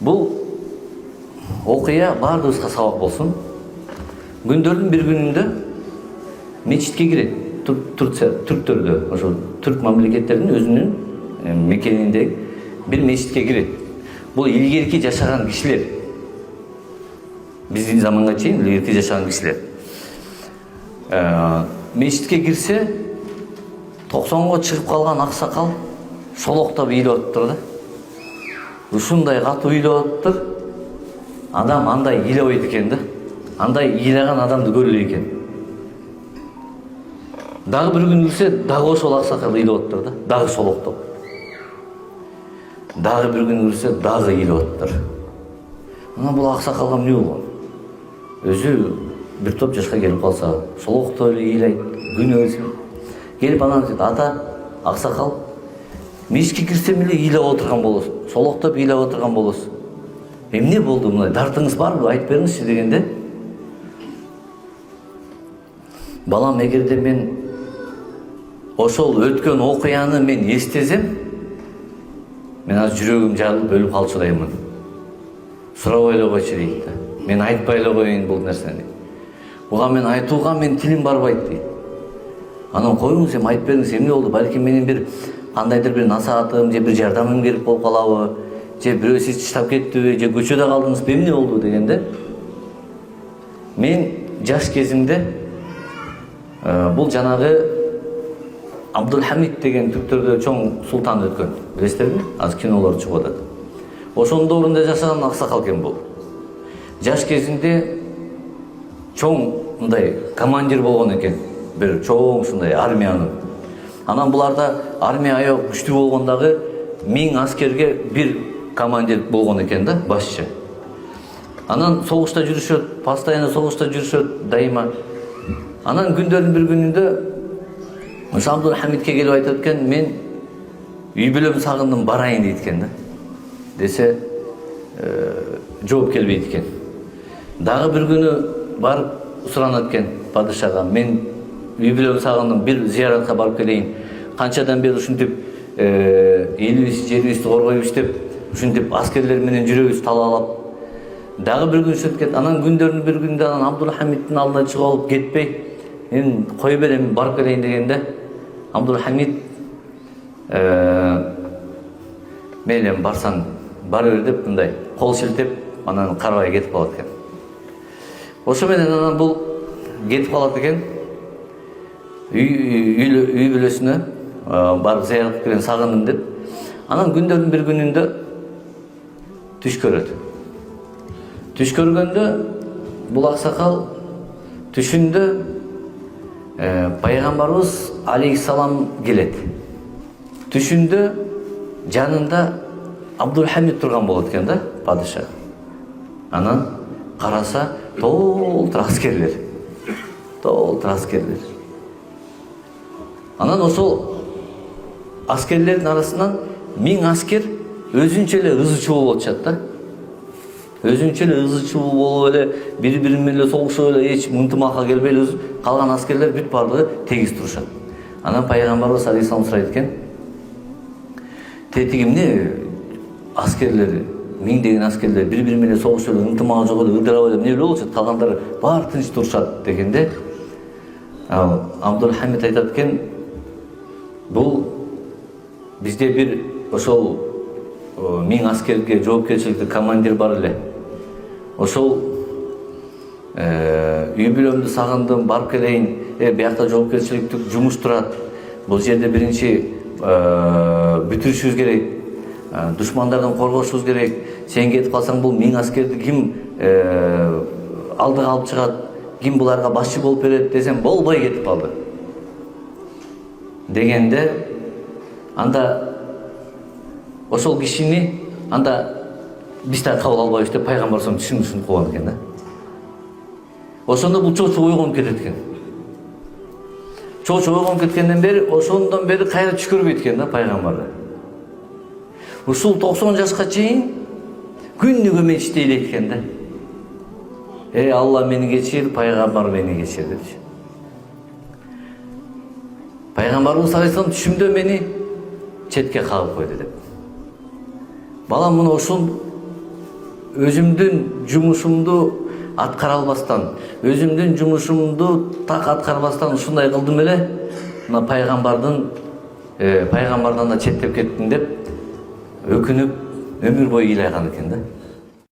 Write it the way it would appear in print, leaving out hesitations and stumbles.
Бул окуя баарыбызга сабак болсун. Күндөрдүн бир күнүндө мечитке кирет. Түрктөрдө, ошо түрк мамлекеттеринин өзүнүн мекенинде бир мечитке кирет. Бул илгерки жашаган кишилер. Биздин заманга чейин илгерки жашаган кишилер. Мечитке кирсе, 90го чыгып калган аксакал шолоктоп ыйлап атыптыр да. Ушундай катуу ыйлап атыптыр. Адам андай ыйлабайт экен да. Андай ыйлаган адамды көрөлү экен. Дагы бир күн кирсе, дагы ошол аксакал ыйлап атыптыр да. Дагы шолоктоп. Дагы бир күн кирсе, дагы ыйлап атыптыр. Анан бул аксакалга эмне болгон? Өзү бир топ жашка келип калса, шолоктоп эле ыйлайт, күнү өсүп. Келип анан дейт: "Ата, аксакал, мешитке кирсем эле ыйлап отурган болосуз, шолоктоп ыйлап отурган болосуз. Эмне болду мындай? Дартыңыз барбы? Айтып бериңизчи" дегенде, "Балам, эгерде мен ошол өткөн окуяны мен эстесем, мен азыр жүрөгүм жарылып өлүп калчудаймын. Сурабай эле койчу" дейт да. "Мен айтпай эле коеюн бул нерсени. Буга мен айтууга мен тилим барбайт" дейт. "Анан коюңуз, эми айтып бериңиз, эмне болду? Балким менин бир кандайдыр бир насаатым же бир жардамым керек болуп калабы, же бирөө сиз таштап кеттиби, же көчөдө калдыңызбы, эмне болду?" дегенде, "Мен жаш кезимде бул жанагы Абдулхамид деген түрктөрдө чоң султан өткөн. Билесиздерби? Азыр кинолор чыгып атат. Ошонун дабырында жашаган аксакал экен бул. Жаш кезинде чоң мындай командир болгон экен. Бир чоң ушундай армиянын. Анан буларда армия аябай күчтүү болгондагы 1000 аскерге бир командир болгон экен да, башчы. Анан согушта жүрүшөт, постоянно согушта жүрүшөт дайыма. Анан күндөрдүн бир күнүндө ошо Абдулхамидке келип айтат экен: "Мен үй бүлөм сагындым, барайын" дейт экен да. Десе, жооп келбейт экен. Дагы бир күнү барып суранат экен падышага: "Мен үй бүлөм сагындым, бир зияратка барып келейин. Канчадан бери ушинтип элибизди, жерибизди коргойбуз деп, ушинтип аскерлер менен жүрөбүз талаалап." Дагы бир күн өтүп, анан күндөрдүн бир күнүндө анан Абдулхамиддин алдына чыгып алып: "Кетпей, мен кой бер, эми барып келейин" дегенде, Абдулхамид: "Мейли, эми барсаң бара бер" деп мындай кол шилтеп, анан карабай кетип калат экен. Ошо менен анан бул кетип калат экен. Үй бүлөсүнө барып зыярат келген, сагындым деп. Анан күндөрдүн бир күнүндө түш көрөт. Түш көргөндө бул аксакал түшүндө пайгамбарыбыз алейхиссалам келет. Түшүндө жанында Абдулхамид турган болот экен да, падыша. Анан караса, толтур аскерлер. Толтур аскерлер. Анан ошол аскерлердин арасынан 1000 аскер өзүнчө эле ызы-чуу болуп атышат да. Өзүнчө эле ызы-чуу болуп эле бири-бири менен эле согушуп эле эч ынтымакка келбей эле калган аскерлер бүт баардыгы тегиз турушат. Анан пайгамбарыбыз алейхиссалам сурайт экен: "Тетиги эмне аскерлер, 1000 аскерлер бири-бири менен согушуп эле ынтымагы жок эле, ыдырап эле эмне болуп атат? Калгандары баары тынч турушат" дегенде, Абдулхамид айтат экен: "Бул бизде бир ошол 1000 аскерге жоопкерчиликтүү командир бар эле. Ошол үй бүлөмдү сагындым, барып келейин, биякта жоопкерчиликтүү жумуш турат. Бул жерде биринчи бүтүрүшүбүз керек, душмандардан коргошубуз керек. Сен кетип калсаң, бул 1000 аскерди ким алдыга алып чыгат, ким буларга башчы болуп берет" десем, болбой кетип калды. Дегенде, анда ошол кишини анда биз да кабыл албайбыз деп пайгамбарыбыз түшүнүп койгон экен да. Ошондо бул чочуп ойгонуп кетет экен. Чочуп ойгонуп кеткенден бери, ошондон бери кайра түш көрбөйт экен да пайгамбарды. Ушул 90 жашка чейин күнүгө мечитте ыйлайт экен да. Алла мени кечир, пайгамбар мени кечир" депчи. Пайгамбарыбыз алейхиссалам түшүмдө мени четке кагып койду деп. Балам, мына ушул өзүмдүн жумушумду аткара албастан, өзүмдүн жумушумду так аткарбастан ушундай кылдым эле, мына пайгамбардан да четтеп кеттим деп өкүнүп өмүр бою ыйлайган экен да.